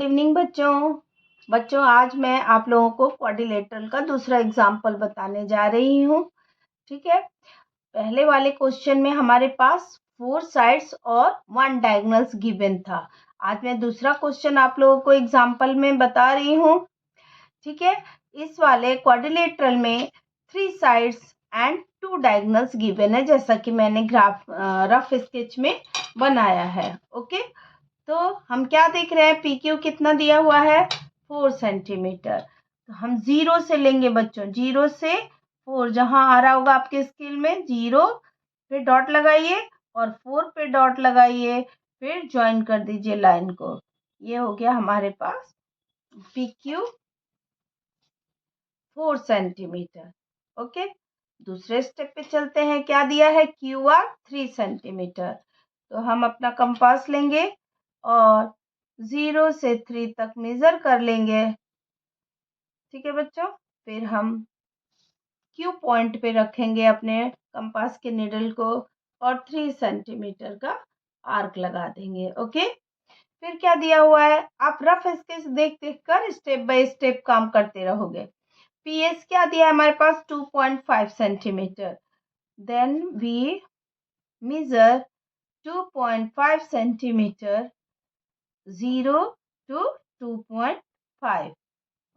Good evening बच्चों आज मैं आप लोगों को क्वाड्रिलेटरल का दूसरा एग्जाम्पल बताने जा रही हूँ। ठीक है, पहले वाले क्वेश्चन में हमारे पास 4 साइड्स और 1 डायगोनल्स गिवन था। आज मैं दूसरा क्वेश्चन आप लोगों को एग्जाम्पल में बता रही हूँ। ठीक है, इस वाले क्वाड्रिलेटरल में 3 साइड्स एंड 2 डायगोनल्स गिवन है, जैसा कि मैंने ग्राफ रफ स्केच में बनाया है। ओके, तो हम क्या देख रहे हैं, पी क्यू कितना दिया हुआ है 4 सेंटीमीटर। तो हम 0 से लेंगे बच्चों, 0 से 4 जहां आ रहा होगा आपके स्केल में 0 पे डॉट लगाइए और 4 पे डॉट लगाइए, फिर ज्वाइन कर दीजिए लाइन को। ये हो गया हमारे पास पी क्यू 4 सेंटीमीटर। ओके, दूसरे स्टेप पे चलते हैं। क्या दिया है, क्यू आर 3 सेंटीमीटर। तो हम अपना कंपास लेंगे और 0 से 3 तक मेजर कर लेंगे। ठीक है बच्चों, फिर हम क्यू पॉइंट पे रखेंगे अपने कंपास के निडल को और 3 सेंटीमीटर का आर्क लगा देंगे। ओके, फिर क्या दिया हुआ है, आप रफ स्केच देख देख कर स्टेप बाय स्टेप काम करते रहोगे। पीएस क्या दिया है हमारे पास 2.5 centimetre. Then we measure 2.5 centimetre 0 to 2.5।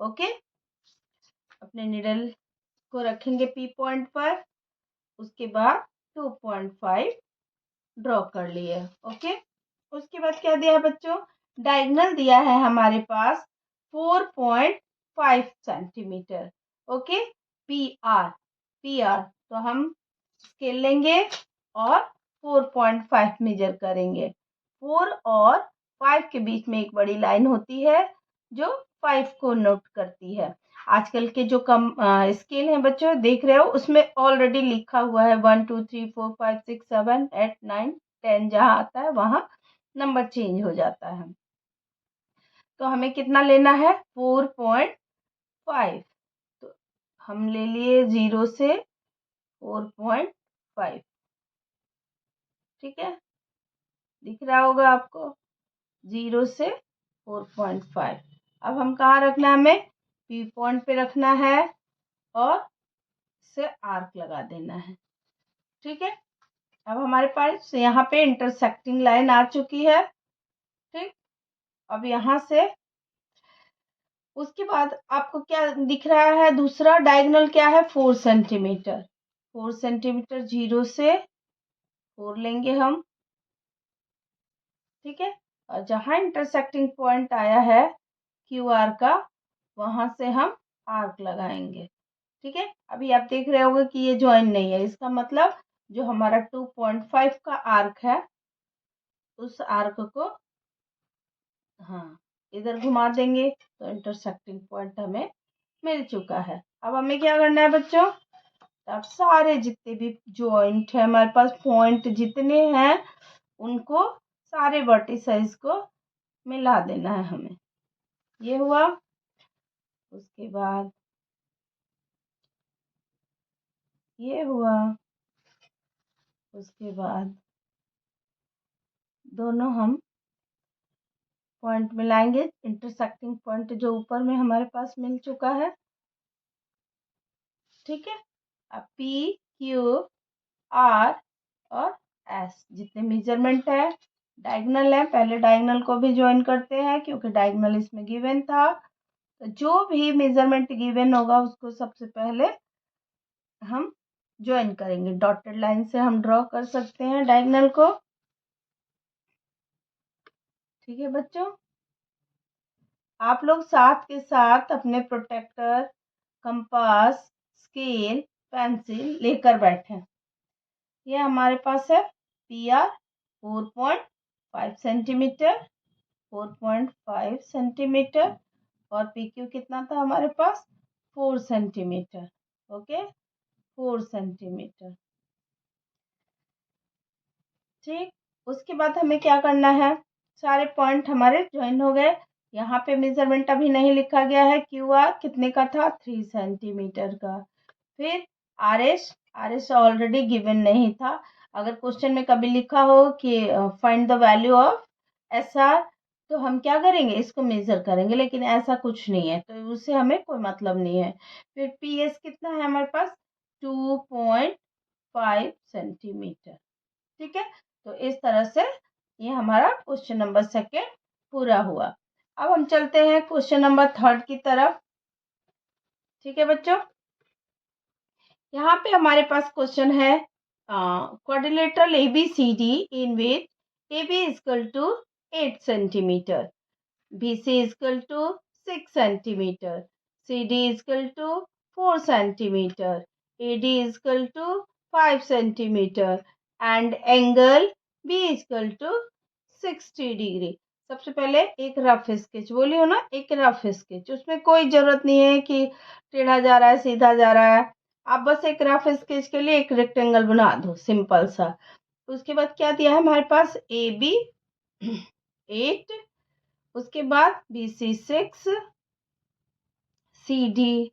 Okay, अपने निडल को रखेंगे पी पॉइंट पर, उसके बाद 2.5 ड्रॉ कर लिए। ओके, उसके बाद क्या दिया है बच्चों, डायगोनल दिया है हमारे पास 4.5 सेंटीमीटर। ओके, पी आर तो हम स्केल लेंगे और 4.5 मेजर करेंगे। 4 और 5 के बीच में एक बड़ी लाइन होती है जो 5 को नोट करती है। आजकल के जो कम स्केल हैं बच्चों देख रहे हो, उसमें ऑलरेडी लिखा हुआ है 1 2 3 4 5 6 7 8 9 10, जहाँ आता है वहां नंबर चेंज हो जाता है। तो हमें कितना लेना है 4.5। तो हम ले लिए 0 से 4.5। ठीक है, दिख रहा होगा आपको 0 से 4.5। अब हम कहाँ रखना है, हमें पी पॉइंट पे रखना है और से आर्क लगा देना है। ठीक है, अब हमारे पास यहाँ पे इंटरसेक्टिंग लाइन आ चुकी है। ठीक, अब यहाँ से उसके बाद आपको क्या दिख रहा है, दूसरा डायगोनल क्या है 4 सेंटीमीटर। 4 सेंटीमीटर 0 से 4 लेंगे हम। ठीक है, और जहां इंटरसेक्टिंग पॉइंट आया है क्यू आर का, वहां से हम आर्क लगाएंगे। ठीक है, अभी आप देख रहे होंगे कि ये ज्वाइन नहीं है, इसका मतलब जो हमारा 2.5 का आर्क है उस आर्क को हाँ इधर घुमा देंगे तो इंटरसेक्टिंग पॉइंट हमें मिल चुका है। अब हमें क्या करना है बच्चों, अब सारे जितने भी ज्वाइंट है हमारे पास, पॉइंट जितने हैं उनको, सारे वर्टिसेस को मिला देना है हमें। ये हुआ, उसके बाद ये हुआ, उसके बाद दोनों हम पॉइंट मिलाएंगे। इंटरसेक्टिंग पॉइंट जो ऊपर में हमारे पास मिल चुका है। ठीक है, अब पी क्यू आर और एस जितने मेजरमेंट है डायगोनल है, पहले डायगोनल को भी ज्वाइन करते हैं क्योंकि डायगोनल इसमें गिवन था। तो जो भी मेजरमेंट गिवन होगा उसको सबसे पहले हम ज्वाइन करेंगे। डॉटेड लाइन से हम ड्रॉ कर सकते हैं डायगोनल को। ठीक है बच्चों, आप लोग साथ के साथ अपने प्रोटेक्टर, कंपास, स्केल, पेंसिल लेकर बैठे। ये हमारे पास है पी आर 4.5 सेंटीमीटर, 4.5 सेंटीमीटर, और पी क्यू कितना था हमारे पास 4 सेंटीमीटर। Okay, 4 centimetre. ठीक, उसके बाद हमें क्या करना है, सारे पॉइंट हमारे ज्वाइन हो गए। यहाँ पे मेजरमेंट अभी नहीं लिखा गया है, क्यू आर कितने का था 3 सेंटीमीटर का। फिर आर एस ऑलरेडी गिवन नहीं था। अगर क्वेश्चन में कभी लिखा हो कि find the value of S R, तो हम क्या करेंगे, इसको मेजर करेंगे, लेकिन ऐसा कुछ नहीं है तो उससे हमें कोई मतलब नहीं है। फिर पी एस कितना है हमारे पास, 2.5 सेंटीमीटर। ठीक है, तो इस तरह से ये हमारा क्वेश्चन नंबर 2 पूरा हुआ। अब हम चलते हैं क्वेश्चन नंबर 3 की तरफ। ठीक है बच्चों, यहाँ पे हमारे पास क्वेश्चन है quadrilateral ABCD in which AB equal to 8 centimetre, BC equal to 6 centimetre, CD equal to 4 centimetre, AD equal to 5 centimetre and angle B equal to 60 degree. सबसे पहले एक रफ स्केच, बोलियो ना, एक रफ स्केच, उसमें कोई जरूरत नहीं है कि टेढ़ा जा रहा है सीधा जा रहा है। आप बस एक रफ स्केच के लिए एक रेक्टेंगल बना दो सिंपल सा। उसके बाद क्या दिया है हमारे पास, ए बी 8, उसके बाद BC 6, CD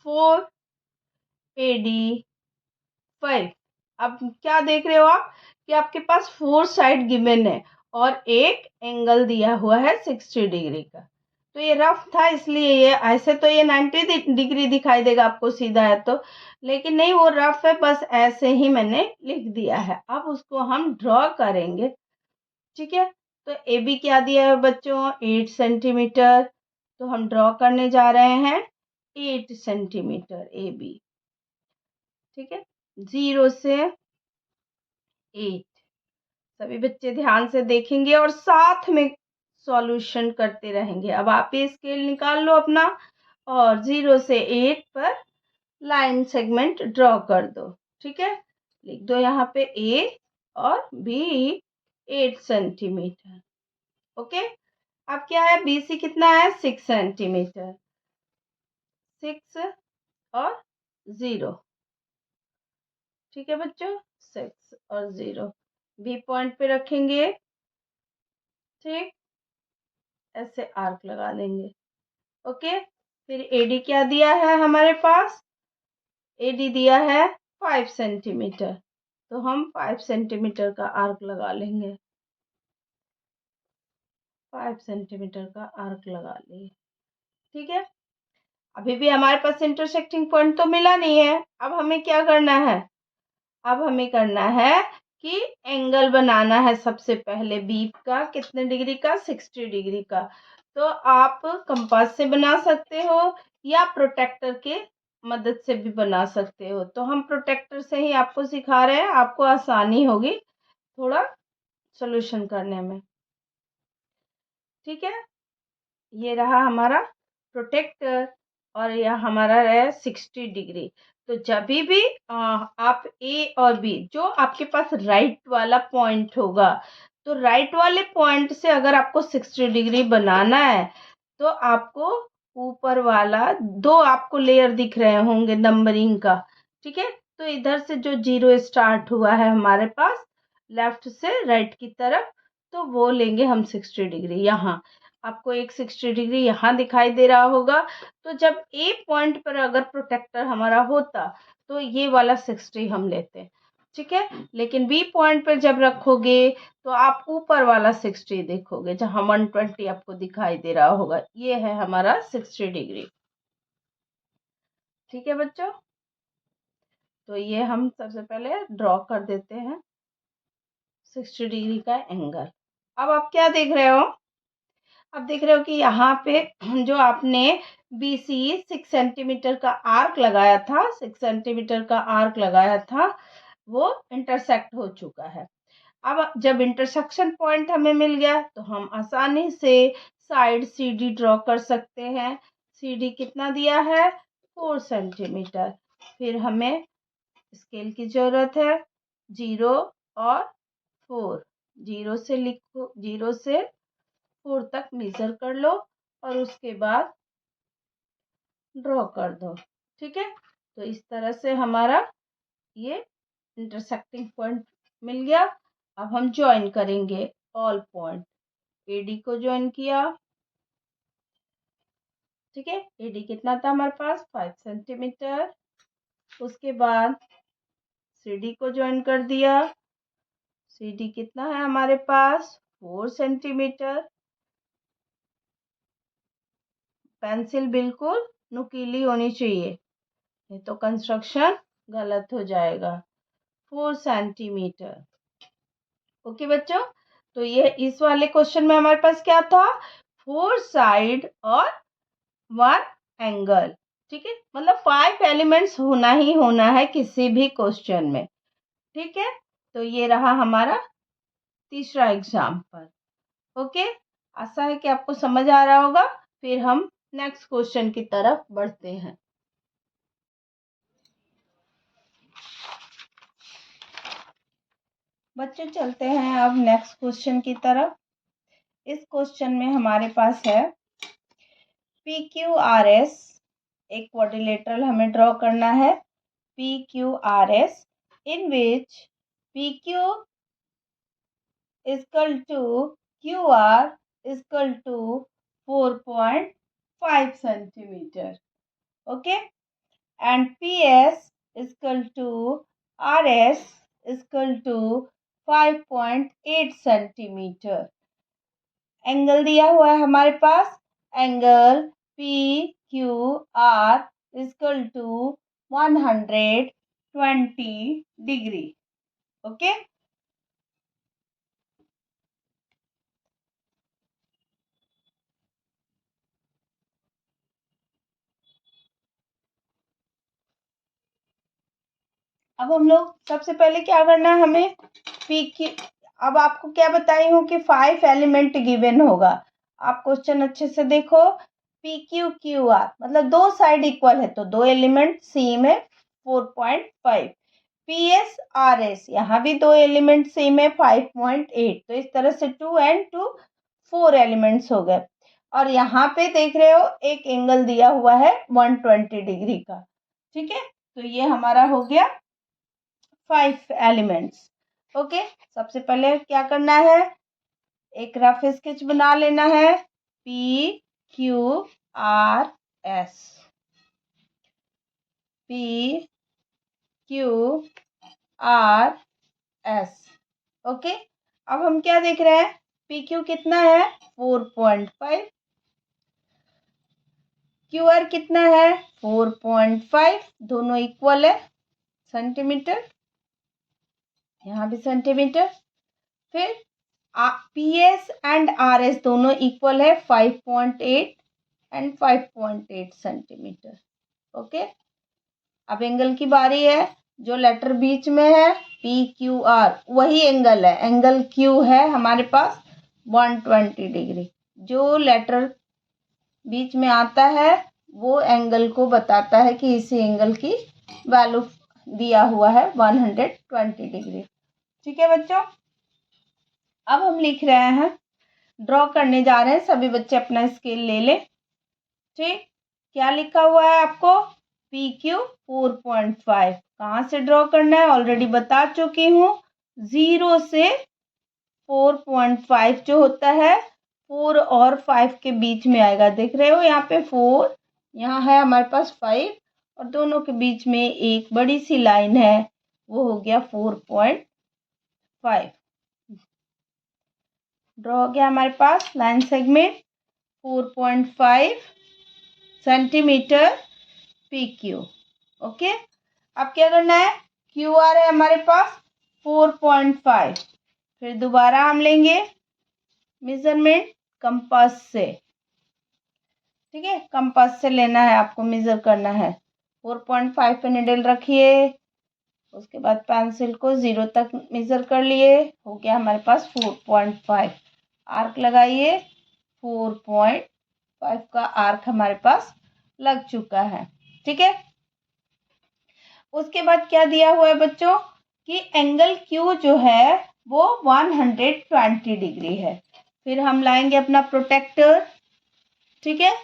4, AD 5। अब क्या देख रहे हो आप कि आपके पास 4 साइड गिवन है और एक एंगल दिया हुआ है 60 डिग्री का। तो ये रफ था इसलिए ये ऐसे तो ये 90 डिग्री दिखाई देगा आपको सीधा है तो, लेकिन नहीं वो रफ है, बस ऐसे ही मैंने लिख दिया है। अब उसको हम ड्रॉ करेंगे। ठीक है, तो ए बी क्या दिया है बच्चों, 8 सेंटीमीटर। तो हम ड्रॉ करने जा रहे हैं 8 सेंटीमीटर ए बी। ठीक है, 0 से 8। सभी बच्चे ध्यान से देखेंगे और साथ में सॉल्यूशन करते रहेंगे। अब आप ये स्केल निकाल लो अपना और 0 से 8 पर लाइन सेगमेंट ड्रॉ कर दो। ठीक है, लिख दो यहाँ पे ए और बी 8 सेंटीमीटर। ओके, अब क्या है, BC कितना है, 6 सेंटीमीटर, 6 और 0। ठीक है बच्चों, 6 और 0 बी पॉइंट पे रखेंगे। ठीक, ऐसे आर्क लगा देंगे। ओके, फिर AD क्या दिया है हमारे पास, AD दिया है 5 सेंटीमीटर, तो हम 5 सेंटीमीटर का आर्क लगा लेंगे। 5 सेंटीमीटर का आर्क लगा लिए। ठीक है, अभी भी हमारे पास इंटरसेक्टिंग पॉइंट तो मिला नहीं है। अब हमें क्या करना है, अब हमें करना है कि एंगल बनाना है। सबसे पहले बी का कितने डिग्री का, 60 डिग्री का। तो आप कंपास से बना सकते हो या प्रोटेक्टर के मदद से भी बना सकते हो। तो हम प्रोटेक्टर से ही आपको सिखा रहे हैं, आपको आसानी होगी थोड़ा सॉल्यूशन करने में। ठीक है, ये रहा हमारा प्रोटेक्टर और यह हमारा है 60 डिग्री। तो जब भी आप ए और बी, जो आपके पास राइट वाला पॉइंट होगा, तो राइट वाले पॉइंट से अगर आपको 60 डिग्री बनाना है तो आपको ऊपर वाला दो आपको लेयर दिख रहे होंगे नंबरिंग का। ठीक है, तो इधर से जो 0 स्टार्ट हुआ है हमारे पास लेफ्ट से राइट की तरफ, तो वो लेंगे हम 60 डिग्री। यहाँ आपको एक 60 डिग्री यहाँ दिखाई दे रहा होगा। तो जब ए पॉइंट पर अगर प्रोटेक्टर हमारा होता तो ये वाला 60 हम लेते। ठीक है, लेकिन बी पॉइंट पर जब रखोगे तो आप ऊपर वाला 60 देखोगे, जहां 120 आपको दिखाई दे रहा होगा, ये है हमारा 60 डिग्री। ठीक है बच्चों, तो ये हम सबसे पहले ड्रॉ कर देते हैं 60 डिग्री का एंगल। अब आप क्या देख रहे हो, अब देख रहे हो कि यहाँ पे जो आपने BC 6 सेंटीमीटर का आर्क लगाया था, 6 सेंटीमीटर का आर्क लगाया था, वो इंटरसेक्ट हो चुका है। अब जब इंटरसेक्शन पॉइंट हमें मिल गया तो हम आसानी से साइड CD ड्रॉ कर सकते हैं। CD कितना दिया है, 4 सेंटीमीटर। फिर हमें स्केल की जरूरत है, 0 और 4। 0 से लिखो, 0 से 4 तक मेजर कर लो और उसके बाद ड्रॉ कर दो। ठीक है, तो इस तरह से हमारा ये इंटरसेक्टिंग पॉइंट मिल गया। अब हम ज्वाइन करेंगे ऑल पॉइंट। AD को ज्वाइन किया। ठीक है, AD कितना था हमारे पास, 5 सेंटीमीटर। उसके बाद CD को ज्वाइन कर दिया। CD कितना है हमारे पास, 4 सेंटीमीटर। पेंसिल बिल्कुल नुकीली होनी चाहिए, नहीं तो कंस्ट्रक्शन गलत हो जाएगा। 4 सेंटीमीटर। ओके बच्चों, तो ये इस वाले क्वेश्चन में हमारे पास क्या था, 4 साइड और 1 एंगल। ठीक है, मतलब 5 एलिमेंट्स होना ही होना है किसी भी क्वेश्चन में। ठीक है, तो ये रहा हमारा तीसरा एग्जाम्पल। ओके, आशा है कि आपको समझ आ रहा होगा। फिर हम नेक्स्ट क्वेश्चन की तरफ बढ़ते हैं। बच्चों चलते हैं अब नेक्स्ट क्वेश्चन की तरफ। इस क्वेश्चन में हमारे पास है पी क्यू आर एस, एक क्वाड्रिलेटरल हमें ड्रॉ करना है, P Q R S, in which P Q equal to Q R equal to 4.5 centimetre. Okay, and PS equal to RS equal to 5.8 centimetre. Angle दिया हुआ है हमारे पास, angle PQR equal to 120 degree. Okay, अब हम लोग सबसे पहले क्या करना है, हमें PQ, अब आपको क्या बताई हूँ कि 5 एलिमेंट गिवन होगा। आप क्वेश्चन अच्छे से देखो, PQQR मतलब दो साइड इक्वल है तो दो एलिमेंट सेम है 4.5, PSRS यहाँ भी दो एलिमेंट सेम है 5.8, तो इस तरह से 2 and 2 4 एलिमेंट्स हो गए। और यहाँ पे देख रहे हो एक एंगल दिया हुआ है 120 डिग्री का। ठीक है, तो ये हमारा हो गया 5 एलिमेंट्स। ओके, सबसे पहले क्या करना है, एक रफ स्केच बना लेना है, PQRS, PQRS। ओके, अब हम क्या देख रहे हैं, PQ कितना है 4.5, QR कितना है 4.5, दोनों इक्वल है सेंटीमीटर, यहाँ भी सेंटीमीटर। फिर PS एंड RS दोनों इक्वल है 5.8 एंड 5.8 सेंटीमीटर। ओके, अब एंगल की बारी है, जो लेटर बीच में है PQR वही एंगल है, एंगल Q है हमारे पास 120 डिग्री। जो लेटर बीच में आता है वो एंगल को बताता है कि इसी एंगल की वैल्यू दिया हुआ है 120 डिग्री। ठीक है बच्चों, अब हम लिख रहे हैं, ड्रॉ करने जा रहे हैं, सभी बच्चे अपना स्केल ले लें। ठीक, क्या लिखा हुआ है आपको, PQ 4.5, कहाँ से ड्रॉ करना है ऑलरेडी बता चुकी हूँ, 0 से 4.5 जो होता है 4 और 5 के बीच में आएगा। देख रहे हो यहाँ पे 4, यहाँ है हमारे पास 5 और दोनों के बीच में एक बड़ी सी लाइन है, वो हो गया 4.5। ड्रॉ हो गया हमारे पास line segment 4.5 centimetre PQ। Okay, अब क्या करना है, QR है हमारे पास 4.5, फिर दोबारा हम लेंगे मेजरमेंट कंपास से। ठीक है, कंपास से लेना है आपको, मेजर करना है। 4.5 पे निडल रखिए, उसके बाद पेंसिल को 0 तक मेजर कर लिए, हो गया हमारे पास 4.5। आर्क लगाइए, 4.5 का आर्क हमारे पास लग चुका है। ठीक है, उसके बाद क्या दिया हुआ है बच्चों कि एंगल Q जो है वो 120 डिग्री है। फिर हम लाएंगे अपना प्रोटेक्टर। ठीक है,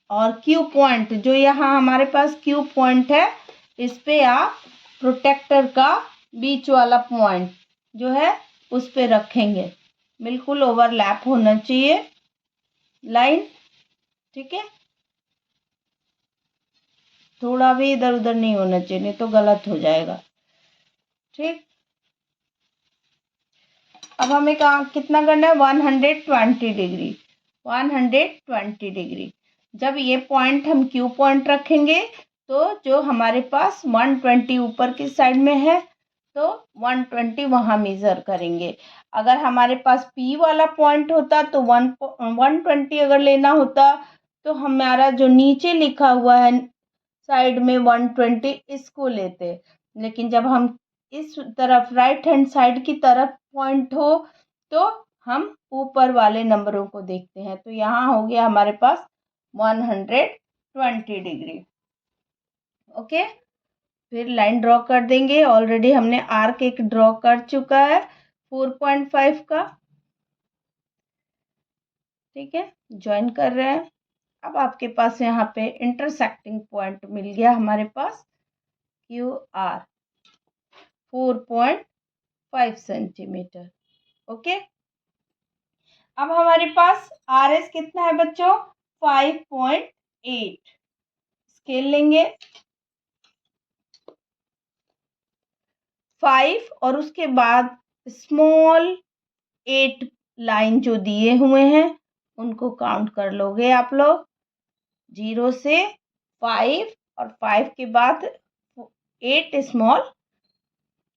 और Q पॉइंट जो यहाँ हमारे पास Q पॉइंट है, इस पे आप प्रोटेक्टर का बीच वाला पॉइंट जो है उस पे रखेंगे, बिल्कुल ओवरलैप होना चाहिए लाइन। ठीक है, थोड़ा भी इधर उधर नहीं होना चाहिए, नहीं तो गलत हो जाएगा। ठीक, अब हमें कितना करना है, 120 डिग्री, 120 डिग्री। जब ये पॉइंट हम क्यू पॉइंट रखेंगे तो जो हमारे पास 120 ऊपर की साइड में है तो 120 वहाँ मेज़र करेंगे। अगर हमारे पास पी वाला पॉइंट होता तो 120 अगर लेना होता तो हमारा जो नीचे लिखा हुआ है साइड में 120 इसको लेते। लेकिन जब हम इस तरफ राइट हैंड साइड की तरफ पॉइंट हो तो हम ऊपर वाले नंबरों को देखते हैं। तो यहाँ हो गया हमारे पास 120 डिग्री। ओके, फिर लाइन ड्रॉ कर देंगे। ऑलरेडी हमने आर्क एक ड्रॉ कर चुका है 4.5 का। ठीक है, ज्वाइन कर रहे हैं। अब आपके पास यहाँ पे इंटरसेक्टिंग पॉइंट मिल गया हमारे पास क्यू आर 4.5 सेंटीमीटर। ओके, अब हमारे पास आर एस कितना है बच्चों? 5.8। स्केल लेंगे 5 और उसके बाद स्मॉल 8 लाइन जो दिए हुए हैं उनको काउंट कर लोगे आप लोग। 0 से 5 और 5 के बाद 8 स्मॉल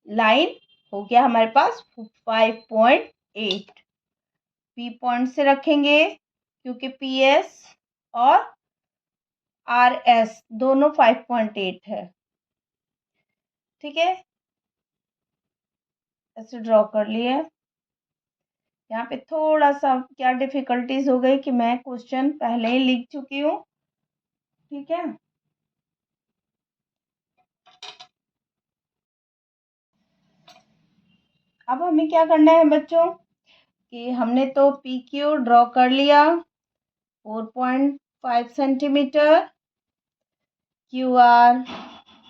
लाइन हो गया हमारे पास 5.8। पी पॉइंट से रखेंगे क्योंकि पी एस और आर एस दोनों 5.8 है। ठीक है, ऐसे ड्रॉ कर लिए। यहाँ पे थोड़ा सा क्या डिफिकल्टीज हो गई कि मैं क्वेश्चन पहले ही लिख चुकी हूँ। ठीक है, अब हमें क्या करना है बच्चों कि हमने तो पी क्यू ड्रॉ कर लिया 4.5 centimetre, Q R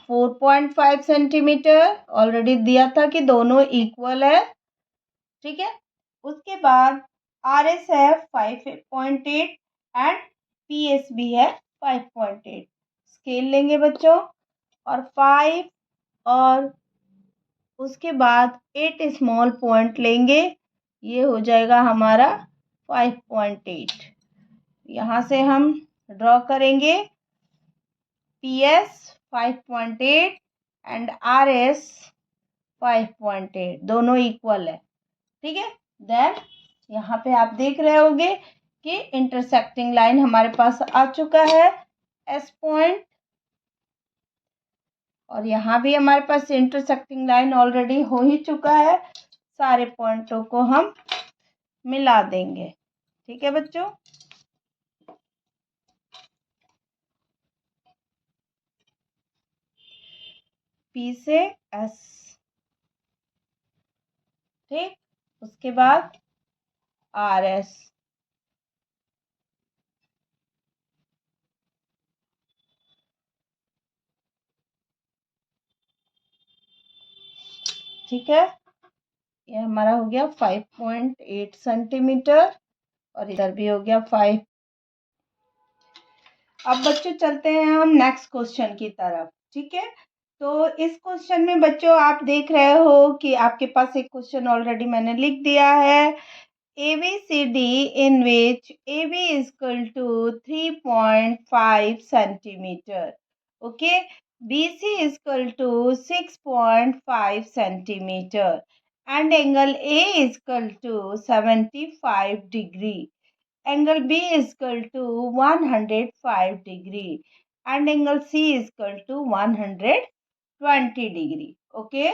4.5 centimetre already दिया था कि दोनों इक्वल है। ठीक है, उसके बाद आर एस है 5.8 एंड पी एस भी है 5.8। स्केल लेंगे बच्चों और 5 और उसके बाद 8 स्मॉल पॉइंट लेंगे। ये हो जाएगा हमारा 5.8। यहाँ से हम ड्रॉ करेंगे P S 5.8 and R S 5.8 दोनों इक्वल है। ठीक है, देन यहाँ पे आप देख रहे होंगे कि इंटरसेक्टिंग लाइन हमारे पास आ चुका है एस पॉइंट, और यहाँ भी हमारे पास इंटरसेक्टिंग लाइन ऑलरेडी हो ही चुका है। सारे पॉइंटों को हम मिला देंगे। ठीक है बच्चों, पी से एस। ठीक, उसके बाद आर एस। ठीक है, ये हमारा हो गया 5.8 सेंटीमीटर और इधर भी हो गया 5। अब बच्चों चलते हैं हम नेक्स्ट क्वेश्चन की तरफ। ठीक है, तो इस क्वेश्चन में बच्चों आप देख रहे हो कि आपके पास एक क्वेश्चन ऑलरेडी मैंने लिख दिया है ABCD in which AB is equal to 3.5 centimeter. Okay, BC is equal to 6.5 centimeter and angle A is equal to 75 degree. Angle B is equal to 105 degree and angle C is equal to 120 degree. Okay.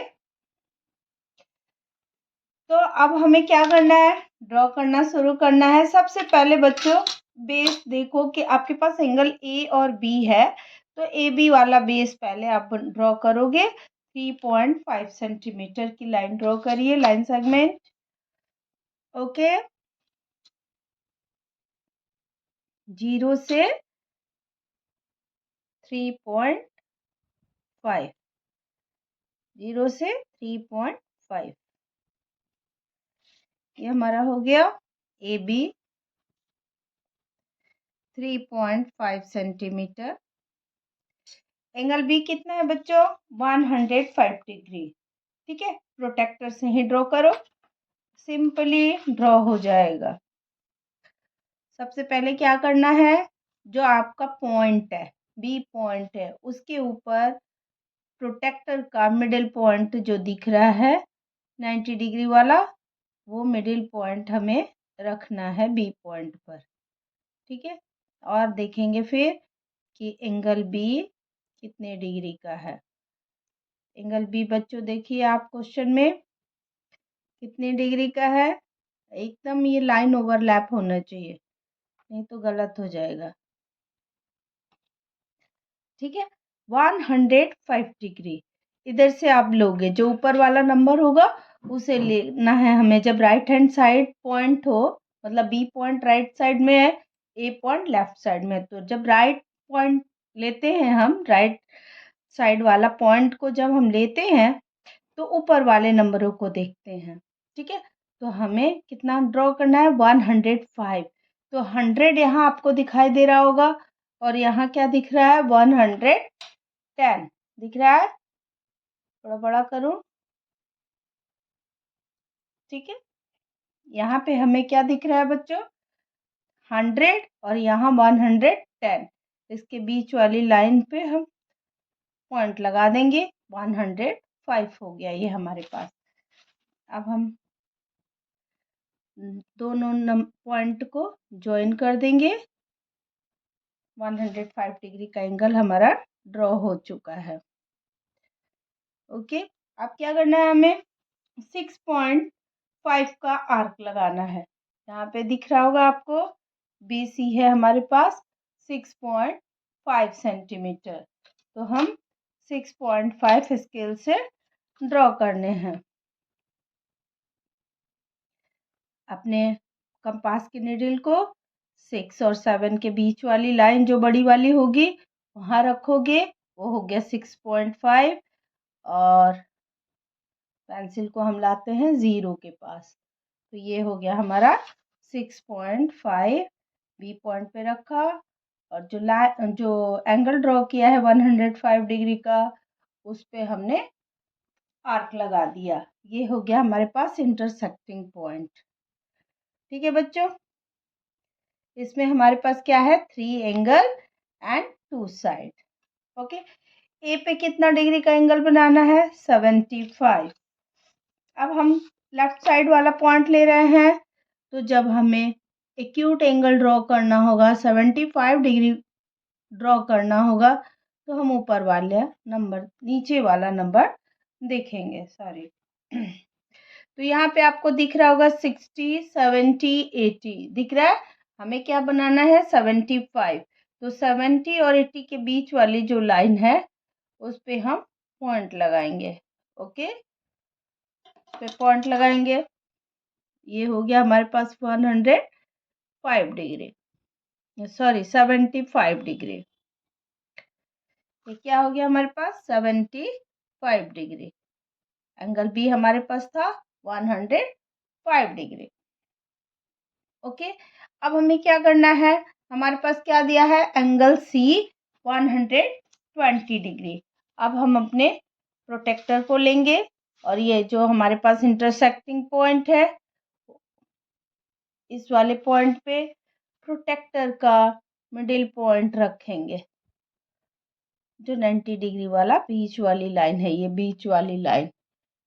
तो अब हमें क्या करना है? Draw करना शुरू करना है। सबसे पहले बच्चों बेस देखो कि आपके पास एंगल ए और बी है, तो ए बी वाला बेस पहले आप ड्रॉ करोगे। 3.5 सेंटीमीटर की लाइन ड्रॉ करिए, लाइन सेगमेंट। ओके, 0 से 3.5, 0 से 3.5 ये हमारा हो गया A B 3.5 centimetre. Angle B कितना है बच्चों? 105 डिग्री। ठीक है, प्रोटेक्टर से ही ड्रॉ करो, सिंपली ड्रॉ हो जाएगा। सबसे पहले क्या करना है? जो आपका पॉइंट है, बी पॉइंट है, उसके ऊपर प्रोटेक्टर का मिडिल पॉइंट जो दिख रहा है 90 डिग्री वाला, वो मिडिल पॉइंट हमें रखना है बी पॉइंट पर। ठीक है, और देखेंगे फिर कि एंगल बी कितने डिग्री का है। एंगल बी बच्चों देखिए आप क्वेश्चन में कितने डिग्री का है। एकदम ये लाइन ओवरलैप होना चाहिए, नहीं तो गलत हो जाएगा। ठीक है, 105 डिग्री इधर से आप लोगे, जो ऊपर वाला नंबर होगा उसे लेना है हमें। जब राइट हैंड साइड पॉइंट हो, मतलब बी पॉइंट राइट साइड में है, ए पॉइंट लेफ्ट साइड में है, तो जब राइट पॉइंट लेते हैं हम, राइट साइड वाला पॉइंट को जब हम लेते हैं तो ऊपर वाले नंबरों को देखते हैं। ठीक है, तो हमें कितना ड्रॉ करना है, 105। तो 100 यहाँ आपको दिखाई दे रहा होगा, और यहाँ क्या दिख रहा है, 110 दिख रहा है। थोड़ा बड़ा करूं, ठीक है। यहाँ पे हमें क्या दिख रहा है बच्चों, 100 और यहाँ 110। इसके बीच वाली लाइन पे हम पॉइंट लगा देंगे, 105 हो गया ये हमारे पास। अब हम दोनों पॉइंट को ज्वाइन कर देंगे। 105 डिग्री का एंगल हमारा ड्रॉ हो चुका है। ओके, अब क्या करना है, हमें 6.5 का आर्क लगाना है। यहाँ पे दिख रहा होगा आपको, BC है हमारे पास 6.5 सेंटीमीटर। तो हम 6.5 स्केल से ड्रॉ करने हैं। अपने कंपास की नीडल को 6 और 7 के बीच वाली लाइन जो बड़ी वाली होगी वहाँ रखोगे, वो हो गया 6.5, और पेंसिल को हम लाते हैं 0 के पास, तो ये हो गया हमारा 6.5। बी पॉइंट पे रखा, और जो एंगल ड्रॉ किया है 105 डिग्री का, उस पे हमने आर्क लगा दिया। ये हो गया हमारे पास इंटरसेक्टिंग पॉइंट। ठीक है बच्चों, इसमें हमारे पास क्या है, 3 एंगल एंड 2 साइड। ओके, ए पे कितना डिग्री का एंगल बनाना है, 75। अब हम लेफ्ट साइड वाला पॉइंट ले रहे हैं, तो जब हमें एक्यूट एंगल ड्रॉ करना होगा, 75 डिग्री ड्रॉ करना होगा, तो हम ऊपर वाले नंबर, नीचे वाला नंबर देखेंगे, सॉरी। तो यहाँ पे आपको दिख रहा होगा 60, 70, 80 दिख रहा है। हमें क्या बनाना है, 75। तो 70 और 80 के बीच वाली जो लाइन है उस पे हम पॉइंट लगाएंगे। ओके, पे पॉइंट लगाएंगे। ये हो गया हमारे पास 105 डिग्री, सॉरी 75 डिग्री। ये क्या हो गया हमारे पास, 75 डिग्री। एंगल बी हमारे पास था 105 डिग्री। ओके, अब हमें क्या करना है, हमारे पास क्या दिया है, एंगल सी 120 डिग्री। अब हम अपने प्रोटेक्टर को लेंगे, और ये जो हमारे पास इंटरसेक्टिंग पॉइंट है, इस वाले पॉइंट पे प्रोटेक्टर का मिडिल पॉइंट रखेंगे। जो 90 डिग्री वाला बीच वाली लाइन है, ये बीच वाली लाइन,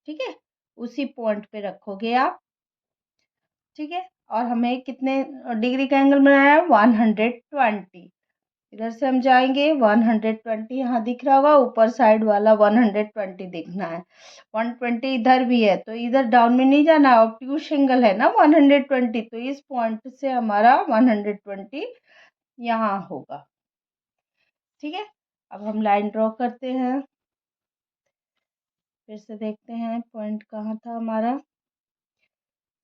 ठीक है, उसी पॉइंट पे रखोगे आप। ठीक है, और हमें कितने डिग्री का एंगल बनाना है, 120। इधर से हम जाएंगे, 120 यहाँ दिख रहा होगा, ऊपर साइड वाला 120 दिखना है। 120 इधर भी है, तो इधर डाउन में नहीं जाना, ऑब्ट्यूज एंगल है ना 120, तो इस पॉइंट से हमारा 120 यहाँ होगा। ठीक है, अब हम लाइन ड्रॉ करते हैं, फिर से देखते हैं पॉइंट कहाँ था हमारा,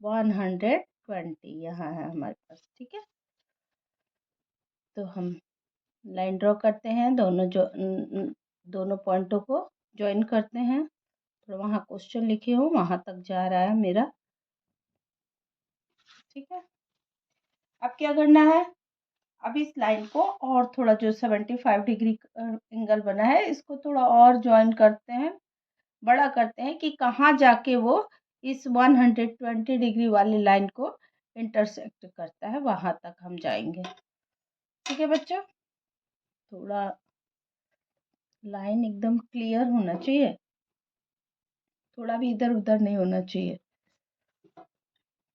120 यहाँ है हमारे पास। ठीक है, तो हम लाइन ड्रॉ करते हैं, दोनों पॉइंटों को ज्वाइन करते हैं। तो वहाँ क्वेश्चन लिखे हो वहाँ तक जा रहा है मेरा। ठीक है, अब क्या करना है, अब इस लाइन को और थोड़ा, जो 75 डिग्री एंगल बना है, इसको थोड़ा और ज्वाइन करते हैं, बड़ा करते हैं कि कहाँ जाके वो इस 120 डिग्री वाली लाइन को इंटरसेक्ट करता है, वहां तक हम जाएंगे। ठीक है बच्चों, थोड़ा लाइन एकदम क्लियर होना चाहिए, थोड़ा भी इधर उधर नहीं होना चाहिए,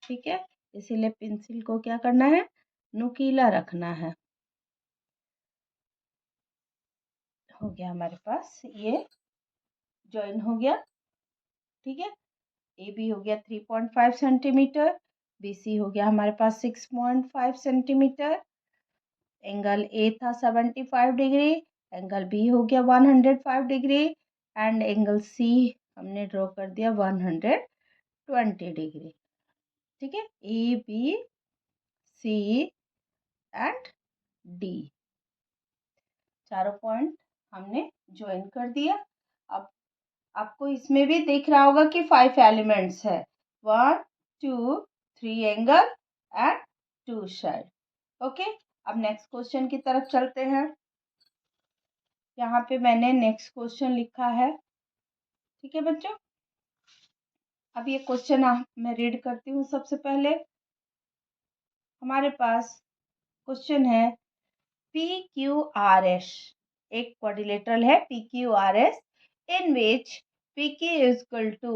ठीक है। इसीलिए पेंसिल को क्या करना है, नुकीला रखना है। हो गया हमारे पास, ये ज्वाइन हो गया, ठीक है। ए बी हो गया 3.5 सेंटीमीटर, बी सी हो गया हमारे पास 6.5 सेंटीमीटर, एंगल ए था 75 डिग्री, एंगल बी हो गया 105 डिग्री, एंड एंगल सी हमने ड्रॉ कर दिया 120 डिग्री, ठीक है। A B C and D, चारों पॉइंट हमने ज्वाइन कर दिया। अब आपको इसमें भी दिख रहा होगा कि 5 एलिमेंट्स है, 1 2 3 एंगल एंड 2 साइड, ओके। अब नेक्स्ट क्वेश्चन की तरफ चलते हैं। यहाँ पे मैंने नेक्स्ट क्वेश्चन लिखा है, ठीक है बच्चों। अब ये क्वेश्चन मैं रीड करती हूँ। सबसे पहले हमारे पास क्वेश्चन है PQRS, एक क्वाड्रिलेटरल है PQRS, in which PQ is equal to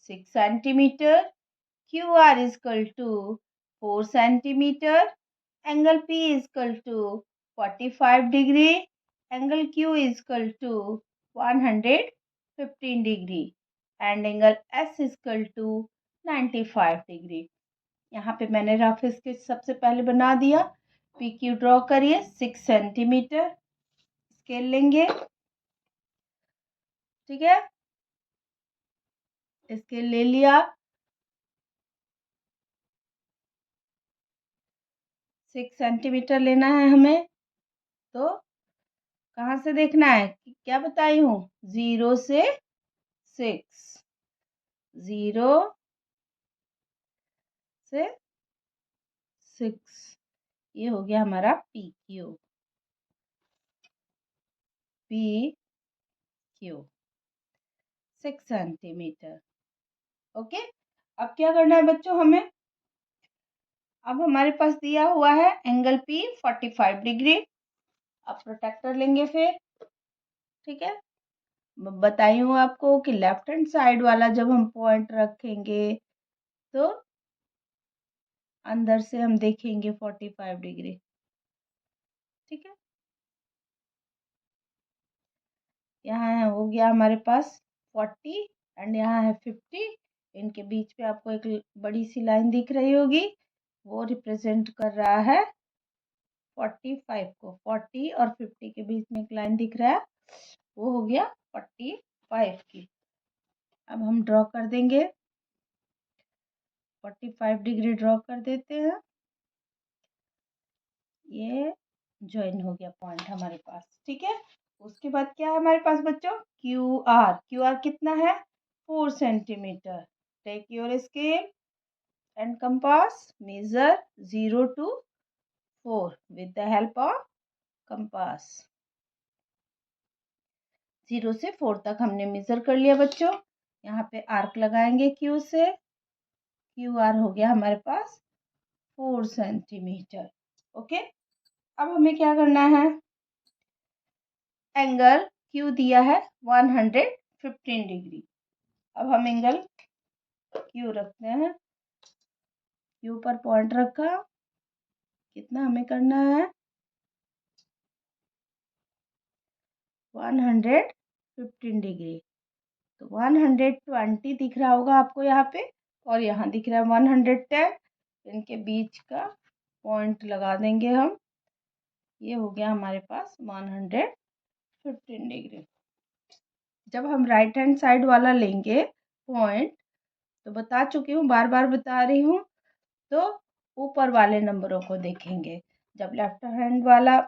6 centimeter, QR is equal to 4 centimeter, angle P is equal to 45 degree, angle Q is equal to 115 degree, and angle S is equal to 95 degree। यहाँ पे मैंने rough sketch सबसे पहले बना दिया। PQ draw करिए, 6 centimetre scale लेंगे, ठीक है। स्केल ले लिया, 6 सेंटीमीटर लेना है हमें। तो कहाँ से देखना है, क्या बताई हूँ, 0 से 6, 0 से 6, ये हो गया हमारा PQ, 6 सेंटीमीटर, ओके। अब क्या करना है बच्चों हमें, अब हमारे पास दिया हुआ है एंगल P 45 डिग्री। अब प्रोटेक्टर लेंगे फिर, ठीक है। बताई हूँ आपको कि लेफ्ट हैंड साइड वाला जब हम पॉइंट रखेंगे तो अंदर से हम देखेंगे 45 डिग्री, ठीक है। यहाँ हो गया हमारे पास 40 एंड यहाँ है 50, इनके बीच पे आपको एक बड़ी सी लाइन दिख रही होगी, वो रिप्रेजेंट कर रहा है 45 को। 40 और 50 के बीच में एक लाइन दिख रहा है, वो हो गया 45 की। अब हम ड्रॉ कर देंगे, 45 डिग्री ड्रॉ कर देते हैं। ये ज्वाइन हो गया पॉइंट हमारे पास, ठीक है। उसके बाद क्या है हमारे पास बच्चों, क्यू आर कितना है, 4 centimetre. Take your scale and compass, measure 0 to 4 with the help of compass. 0 से 4 तक हमने मेजर कर लिया बच्चों। यहाँ पे आर्क लगाएंगे क्यू से, क्यू आर हो गया हमारे पास 4 सेंटीमीटर, ओके। अब हमें क्या करना है, एंगल क्यू दिया है 115 डिग्री। अब हम एंगल क्यू रखते हैं, क्यू पर पॉइंट रखा, कितना हमें करना है, 115 डिग्री। तो 120 दिख रहा होगा आपको यहाँ पे, और यहाँ दिख रहा है 110, इनके बीच का पॉइंट लगा देंगे हम। ये हो गया हमारे पास 115 डिग्री। जब हम राइट हैंड साइड वाला लेंगे पॉइंट, तो बता चुकी हूँ, बार बार बता रही हूँ, तो ऊपर वाले नंबरों को देखेंगे। जब लेफ्ट हैंड वाला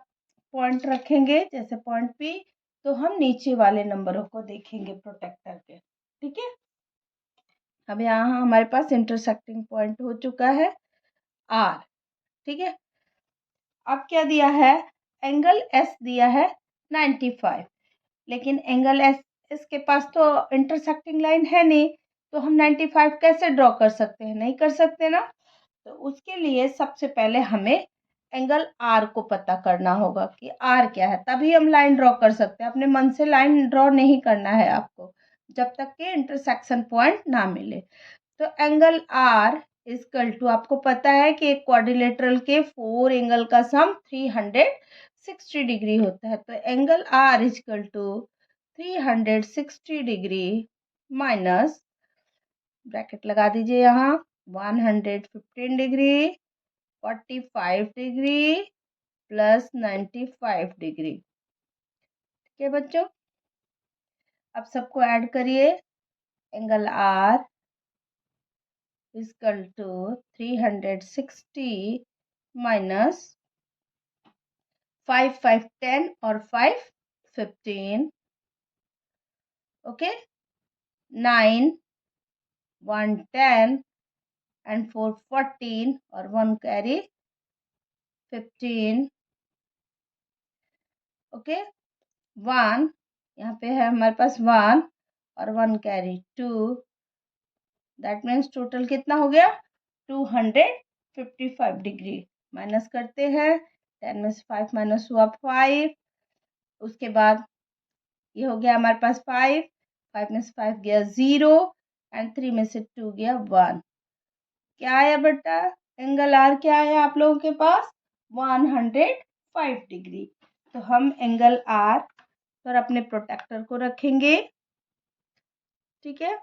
पॉइंट रखेंगे जैसे पॉइंट P, तो हम नीचे वाले नंबरों को देखेंगे प्रोटेक्टर के, ठीक है। अब यहाँ हमारे पास इंटरसेक्टिंग पॉइंट हो चुका है R, ठीक है। अब क्या दिया है, एंगल S दिया है 95, लेकिन एंगल S के पास तो इंटरसेक्टिंग लाइन है नहीं, तो हम 95 कैसे ड्रॉ कर सकते हैं, नहीं कर सकते ना। तो उसके लिए सबसे पहले हमें एंगल आर को पता करना होगा कि आर क्या है, तभी हम लाइन ड्रॉ कर सकते हैं। अपने मन से लाइन ड्रॉ नहीं करना है आपको जब तक कि इंटरसेक्शन पॉइंट ना मिले। तो एंगल आर इजकल टू, आपको पता है कि एक क्वाड्रिलेटरल के 4 एंगल का सम 360 डिग्री होता है। तो angle R equal to 360 degree minus, bracket लगा दीजिए यहाँ, 115 डिग्री, 45 डिग्री प्लस 95 डिग्री। ठीक है बच्चों, अब सबको ऐड करिए। Angle R equal to 360 minus 5 5 10 और 5 15, ओके, 9 1 10 and 4 14 और 1 कैरी 15, ओके, 1 यहाँ पे है हमारे पास 1 और 1 कैरी 2, दैट मीन्स टोटल कितना हो गया 255 डिग्री। माइनस करते हैं, 10 में से 5 माइनस हुआ 5, उसके बाद ये हो गया हमारे पास 5, 5 में से 5 गया 0 एंड 3 में से 2 गया 1। क्या आया बेटा, एंगल आर क्या आया आप लोगों के पास 105 डिग्री। तो हम एंगल आर पर अपने प्रोटेक्टर को रखेंगे। ठीक है,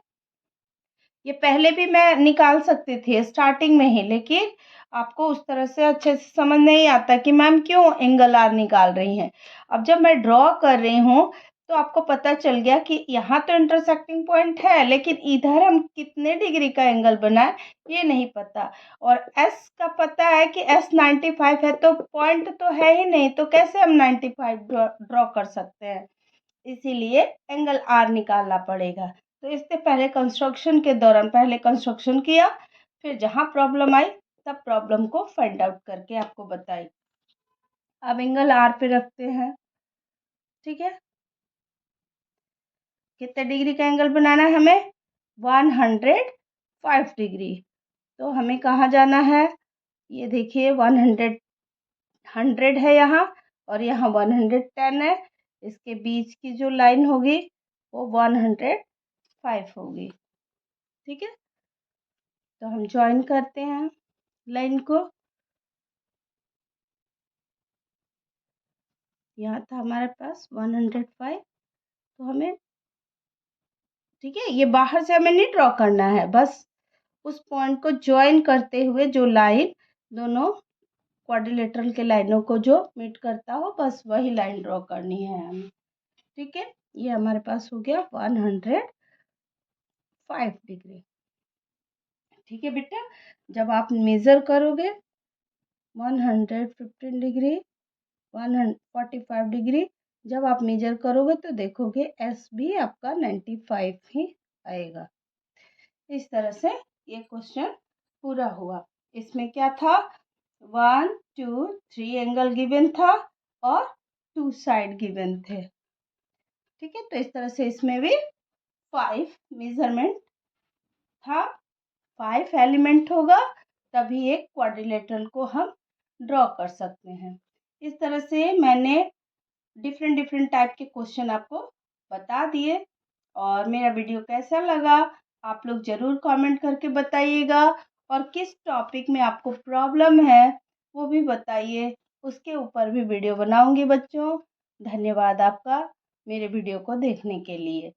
ये पहले भी मैं निकाल सकती थी स्टार्टिंग में ही, लेकिन आपको उस तरह से अच्छे से समझ नहीं आता कि मैम क्यों एंगल आर निकाल रही हैं। अब जब मैं ड्रॉ कर रही हूँ तो आपको पता चल गया कि यहाँ तो इंटरसेक्टिंग पॉइंट है, लेकिन इधर हम कितने डिग्री का एंगल बनाए ये नहीं पता। और एस का पता है कि एस 95 है, तो पॉइंट तो है ही नहीं, तो कैसे हम 95 ड्रॉ कर सकते हैं। इसीलिए एंगल आर निकालना पड़ेगा। तो इससे पहले कंस्ट्रक्शन के दौरान पहले कंस्ट्रक्शन किया, फिर जहाँ प्रॉब्लम आई तब प्रॉब्लम को फाइंड आउट करके आपको बताई। अब एंगल आर पे रखते हैं। ठीक है, कितने डिग्री का एंगल बनाना है हमें 105 डिग्री। तो हमें कहाँ जाना है, ये देखिए 100 है यहाँ और यहाँ 110 है, इसके बीच की जो लाइन होगी वो 105 होगी। ठीक है, तो हम ज्वाइन करते हैं लाइन को। यहाँ था हमारे पास 105, तो हमें, ठीक है, ये बाहर से हमें नहीं ड्रॉ करना है, बस उस पॉइंट को ज्वाइन करते हुए जो लाइन दोनों क्वाड्रिलेटरल के लाइनों को जो मीट करता हो, बस वही लाइन ड्रॉ करनी है हमें। ठीक है, ये हमारे पास हो गया 105 डिग्री। ठीक है बेटा, जब आप मेजर करोगे 115 डिग्री 145 डिग्री, जब आप मेजर करोगे तो देखोगे एस भी आपका 95 ही आएगा। इस तरह से ये क्वेश्चन पूरा हुआ। इसमें क्या था 1 2 3 एंगल गिवन था और 2 साइड गिवन थे। ठीक है, तो इस तरह से इसमें भी 5 मेजरमेंट था, 5 एलिमेंट होगा तभी एक क्वाड्रिलेटरल को हम ड्रॉ कर सकते हैं। इस तरह से मैंने डिफरेंट डिफरेंट टाइप के क्वेश्चन आपको बता दिए। और मेरा वीडियो कैसा लगा आप लोग ज़रूर कमेंट करके बताइएगा, और किस टॉपिक में आपको प्रॉब्लम है वो भी बताइए, उसके ऊपर भी वीडियो बनाऊंगी बच्चों। धन्यवाद आपका मेरे वीडियो को देखने के लिए।